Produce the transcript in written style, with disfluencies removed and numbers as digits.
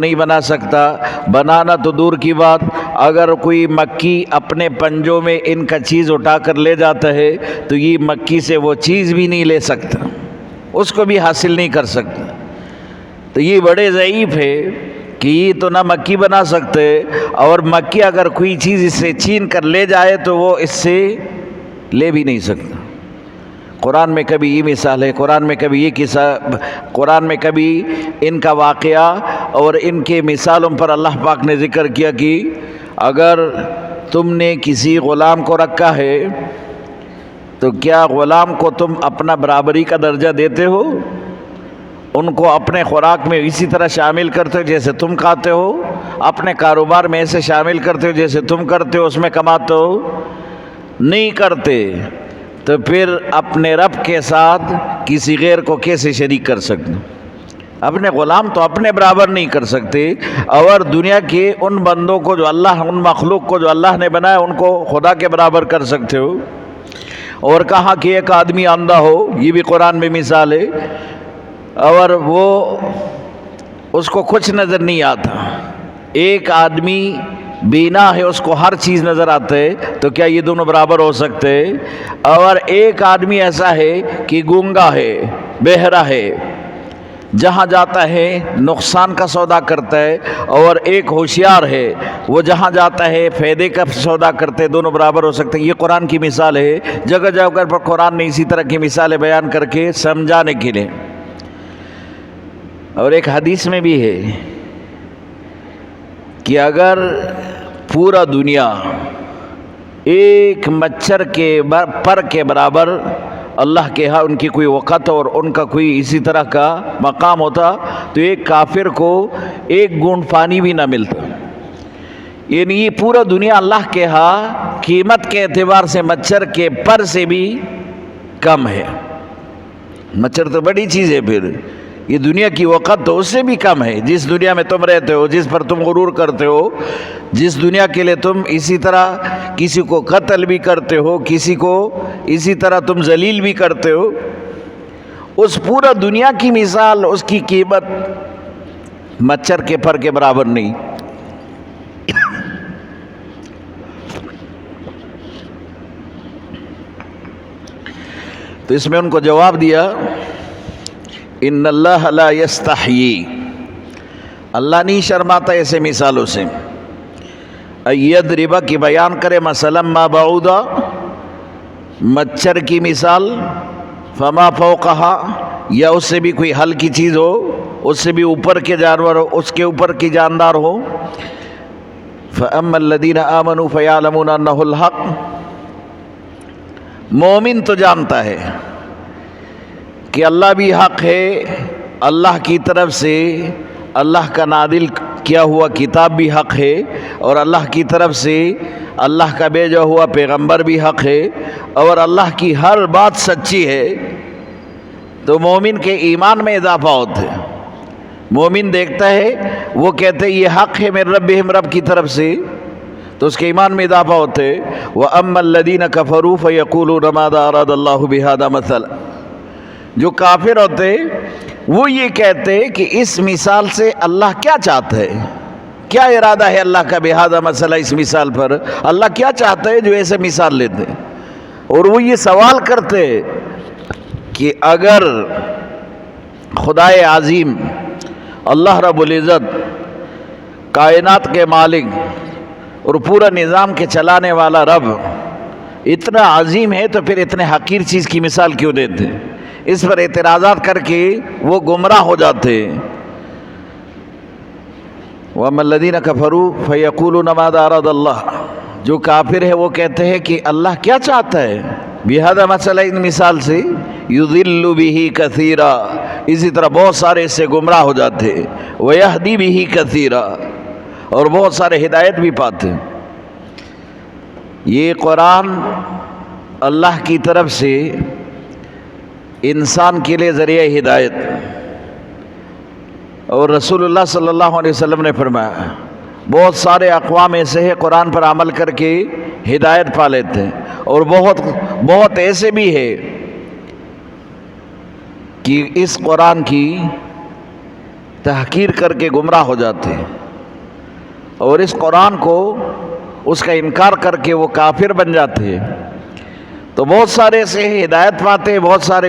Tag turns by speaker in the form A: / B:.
A: نہیں بنا سکتا، بنانا تو دور کی بات، اگر کوئی مکی اپنے پنجوں میں ان کا چیز اٹھا کر لے جاتا ہے تو یہ مکی سے وہ چیز بھی نہیں لے سکتا، اس کو بھی حاصل نہیں کر سکتا۔ تو یہ بڑے ضعیف ہے کہ یہ تو نہ مکی بنا سکتے، اور مکی اگر کوئی چیز اس سے چھین کر لے جائے تو وہ اس سے لے بھی نہیں سکتا۔ قرآن میں کبھی یہ مثال ہے، قرآن میں کبھی یہ قصہ، قرآن میں کبھی ان کا واقعہ اور ان کے مثالوں پر اللہ پاک نے ذکر کیا کہ اگر تم نے کسی غلام کو رکھا ہے تو کیا غلام کو تم اپنا برابری کا درجہ دیتے ہو؟ ان کو اپنے خوراک میں اسی طرح شامل کرتے ہو جیسے تم کھاتے ہو، اپنے کاروبار میں ایسے شامل کرتے ہو جیسے تم کرتے ہو، اس میں کماتے ہو؟ نہیں کرتے، تو پھر اپنے رب کے ساتھ کسی غیر کو کیسے شریک کر سکتے؟ اپنے غلام تو اپنے برابر نہیں کر سکتے، اور دنیا کے ان بندوں کو جو اللہ، ان مخلوق کو جو اللہ نے بنایا ان کو خدا کے برابر کر سکتے ہو؟ اور کہا کہ ایک آدمی اندھا ہو، یہ بھی قرآن میں مثال ہے، اور وہ اس کو کچھ نظر نہیں آتا، ایک آدمی بینا ہے اس کو ہر چیز نظر آتا ہے، تو کیا یہ دونوں برابر ہو سکتے؟ اور ایک آدمی ایسا ہے کہ گونگا ہے، بہرا ہے، جہاں جاتا ہے نقصان کا سودا کرتا ہے، اور ایک ہوشیار ہے، وہ جہاں جاتا ہے فائدے کا سودا کرتے، دونوں برابر ہو سکتے ہیں؟ یہ قرآن کی مثال ہے، جگہ جگہ پر قرآن نے اسی طرح کی مثالیں بیان کر کے سمجھانے کے لیے۔ اور ایک حدیث میں بھی ہے کہ اگر پورا دنیا ایک مچھر کے پر کے برابر اللہ کے ہاں ان کی کوئی وقت اور ان کا کوئی اسی طرح کا مقام ہوتا تو ایک کافر کو ایک گھونٹ پانی بھی نہ ملتا۔ یعنی یہ پورا دنیا اللہ کے ہاں قیمت کے اعتبار سے مچھر کے پر سے بھی کم ہے۔ مچھر تو بڑی چیز ہے، پھر یہ دنیا کی وقت تو اس سے بھی کم ہے، جس دنیا میں تم رہتے ہو، جس پر تم غرور کرتے ہو، جس دنیا کے لیے تم اسی طرح کسی کو قتل بھی کرتے ہو، کسی کو اسی طرح تم ذلیل بھی کرتے ہو، اس پورا دنیا کی مثال، اس کی قیمت مچھر کے پر کے برابر نہیں۔ تو اس میں ان کو جواب دیا، ان اللہ لا یستحیی، اللہ نہیں شرماتا ایسے مثالوں سے، یضرب کی بیان کرے مثلا ما بعودا، مچھر کی مثال، فما فوقہا، یا اس سے بھی کوئی ہلکی چیز ہو، اس سے بھی اوپر کے جانور ہو، اس کے اوپر کی جاندار ہو، فاما الذین آمنوا فیعلمون انہ الحق، مومن تو جانتا ہے کہ اللہ بھی حق ہے، اللہ کی طرف سے اللہ کا نازل کیا ہوا کتاب بھی حق ہے، اور اللہ کی طرف سے اللہ کا بھیجا ہوا پیغمبر بھی حق ہے، اور اللہ کی ہر بات سچی ہے، تو مومن کے ایمان میں اضافہ ہوتا ہے۔ مومن دیکھتا ہے، وہ کہتے ہیں یہ حق ہے میرے ربہم، رب کی طرف سے، تو اس کے ایمان میں اضافہ ہوتا ہے۔ وَأَمَّا الَّذِينَ كَفَرُوا فَيَقُولُونَ مَاذَا أَرَادَ اللَّهُ بِهَذَا مَثَلًا، جو کافر ہوتے وہ یہ کہتے کہ اس مثال سے اللہ کیا چاہتا ہے، کیا ارادہ ہے اللہ کا بہذا مسئلہ، اس مثال پر اللہ کیا چاہتا ہے جو ایسے مثال لیتے، اور وہ یہ سوال کرتے کہ اگر خدائے عظیم اللہ رب العزت کائنات کے مالک اور پورا نظام کے چلانے والا رب اتنا عظیم ہے تو پھر اتنے حقیر چیز کی مثال کیوں دیتے؟ اس پر اعتراضات کر کے وہ گمراہ ہو جاتے۔ وَأَمَّا الَّذِينَ كَفَرُوا فَيَقُولُونَ مَاذَا أَرَادَ اللَّهُ، جو کافر ہے وہ کہتے ہیں کہ اللہ کیا چاہتا ہے بہذا مسئلہ، ان مثال سے، يُضِلُّ بِهِ كَثِيرًا، اسی طرح بہت سارے اس سے گمراہ ہو جاتے، وَيَهْدِي بِهِ كَثِيرًا، اور بہت سارے ہدایت بھی پاتے۔ یہ قرآن اللہ کی طرف سے انسان کے لیے ذریعہ ہدایت، اور رسول اللہ صلی اللہ علیہ وسلم نے فرمایا بہت سارے اقوام ایسے ہیں قرآن پر عمل کر کے ہدایت پا لیتے ہیں، اور بہت ایسے بھی ہے کہ اس قرآن کی تحقیر کر کے گمراہ ہو جاتے ہیں، اور اس قرآن کو اس کا انکار کر کے وہ کافر بن جاتے ہیں۔ تو بہت سارے ایسے ہدایت پاتے ہیں، بہت سارے